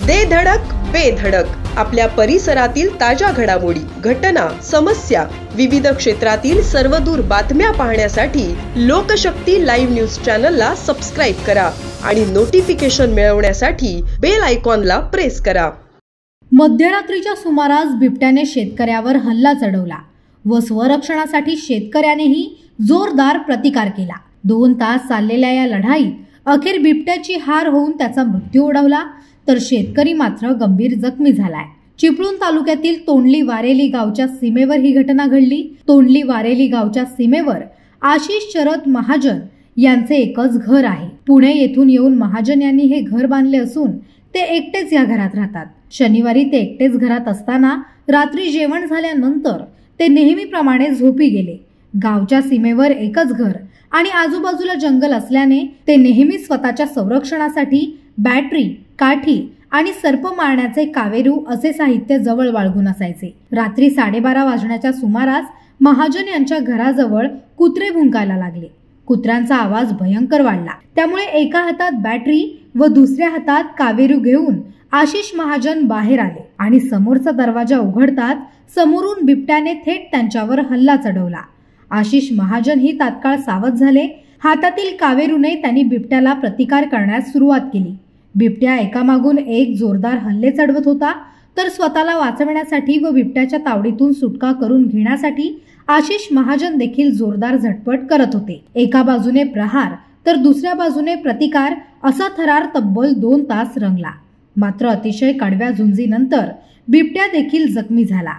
दे धडक बेधडक आपल्या परिसरातील ताज्या घडामोडी, घटना, समस्या, विविध क्षेत्रातील सर्वदूर बातम्या पाहण्यासाठी लोकशक्ती लाईव्ह न्यूज चॅनलला सबस्क्राईब करा आणि नोटिफिकेशन मिळवण्यासाठी बेल आयकॉनला प्रेस करा। मध्यरात्रीच्या सुमारास बिबट्याने शेतकऱ्यावर हल्ला चढवला व स्वरक्षणासाठी शेतकऱ्यानेही जोरदार प्रतिकार केला। 2 तास चाललेल्या या लढाईत अखेर बिबट्याची हार होऊन त्याचा मृत्यू ओढवला, तर शेतकरी मात्र गंभीर जखमी झालाय। चिपळूण तालुक्यातील तोंडली वारेली गावच्या सीमेवर ही घटना घडली। तोंडली वारेली गावच्या सीमेवर आशिष शरद महाजन यांचे एकच घर आहे। पुणे येथून येऊन महाजन यांनी हे घर बांधले असून ते एकटेच या घरात राहतात। शनिवारी ते एकटेच घरात असताना रात्री जेवण झाल्यानंतर ते नेहमीप्रमाणे झोपी गेले। गावच्या सीमेवर एकच घर आणि आजूबाजूला जंगल असल्याने ते नेहमी स्वतःच्या संरक्षणासाठी बॅटरी, काठी आणि सर्प मारण्याचे कावेरू असे साहित्य जवळ बाळगून असायचे। रात्री 12:30 वाजण्याच्या सुमारास महाजन यांच्या घराजवळ कुत्रे भुंकायला लागले। कुत्र्यांचा आवाज भयंकर वाढला, त्यामुळे एका हातात बॅटरी व दुसऱ्या हातात कावेरू घेऊन आशिष महाजन बाहेर आले आणि समोरचा दरवाजा उघडताच समोरून बिबट्याने थेट त्यांच्यावर हल्ला चढवला। आशिष महाजन ही तात्काळ सावध झाले। हातातील कावेरूने त्यांनी बिबट्याला प्रतिकार करण्यास सुरुवात केली। बिबट्या एकामागून एक जोरदार हल्ले चढवत होता, तर स्वतःला वाचवण्यासाठी व बिबट्याच्या तावडीतून सुटका करून घेण्यासाठी आशिष महाजन देखील जोरदार झटपट करत होते। एका बाजूने प्रहार तर दुसऱ्या बाजूने प्रतिकार असा थरार तब्बल 2 तास रंगला। मात्र अतिशय कडव्या झुंजीनंतर बिबट्या देखील जखमी झाला,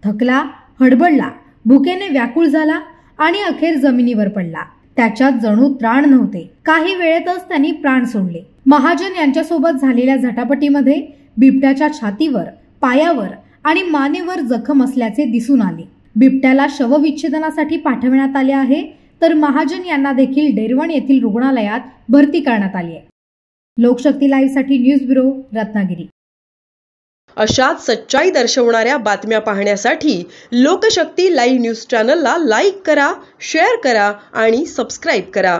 थकला, हडबडला, भुकेने व्याकुळ झाला आणि अखेर जमिनीवर पडला। त्याच्यात जणू त्राण नव्हते। काही वेळेतच त्यांनी प्राण सोडले। महाजन यांच्यासोबत झालेल्या झटापटीमध्ये बिबट्याच्या छातीवर, पायावर आणि मानेवर जखम असल्याचे दिसून आले। बिबट्याला शवविच्छेदनासाठी पाठवण्यात आले आहे, तर महाजन यांना देखील डेरवण येथील रुग्णालयात भरती करण्यात आली आहे। लोकशक्ती लाईव्ह साठी न्यूज ब्युरो, रत्नागिरी। अशाच सच्चाई दर्शवणाऱ्या बातम्या पाहण्यासाठी लोकशक्ती लाईव्ह न्यूज चॅनलला लाईक करा, शेअर करा आणि सबस्क्राईब करा।